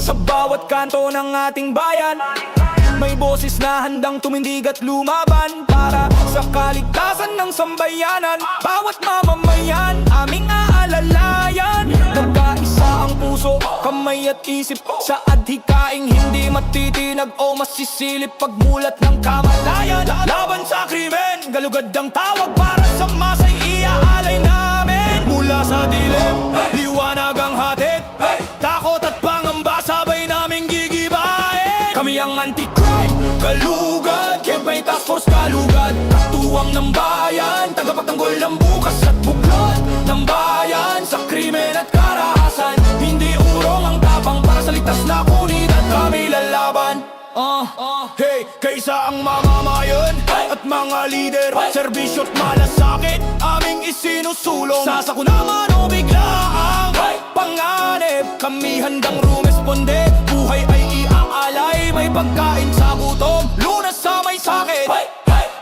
Sa bawat kanto ng ating bayan, may boses na handang tumindig at lumaban para sa kaligtasan ng sambayanan. Bawat mamamayan, aming aalalayan. Nagkaisa ang puso, kamay at isip sa adhikaing hindi matitinag o masisilip pagmulat ng kamalayan. Laban sa krimen, galugad ang tawag para sa masay iaalay namin. Mula sa dilim, liwanag ang hatid, takot at pangamba sabay naming gigibahin. Kami ang anti-crime, kalugad, Campaign Task Force Kalugad. Katuwang ng bayan, tagapagtanggol ng bukas at buklod ng bayan sa krimen at karahasan. Hindi urong ang tapang para sa ligtas na komunidad kami lalaban. Hey, kaysa ang mamamayan at mga lider, serbisyo't malasakit aming isinusulong. Sasakuna man o biglaang panganib, kami handang rumesponde. Buhay ay iaalay, may pagkain sa gutom, lunas sa may sakit.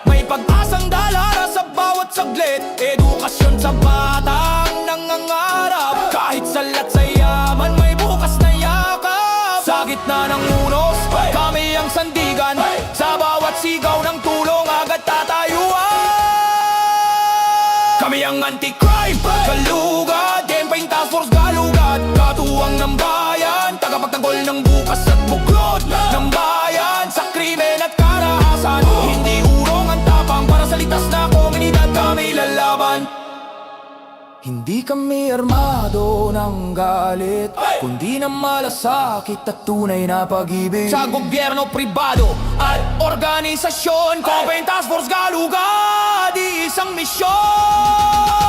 May pag-asang dalara sa bawat saglit, edukasyon sa batang nangangarap. Kahit salat sa yaman, may bukas na yakap. Sa gitna ng unos, kami ang sandigan. Sa bawat sigaw ng tulong, agad tatayuan. Kami ang anti-crime, kalugad, Campaign Task Force Kalugad. Katuwang ng bayan, tagapagtanggol ng bukas at buklod ng bayan sa krimen at karahasan. Hindi urong ang tapang para sa ligtas na komunidad kami lalaban. Hindi kami armado ng galit, kundi ng malasakit at tunay na pag-ibig. Sa gobyerno, pribado at organisasyon, Campaign Task Force Kalugad, isang misyon.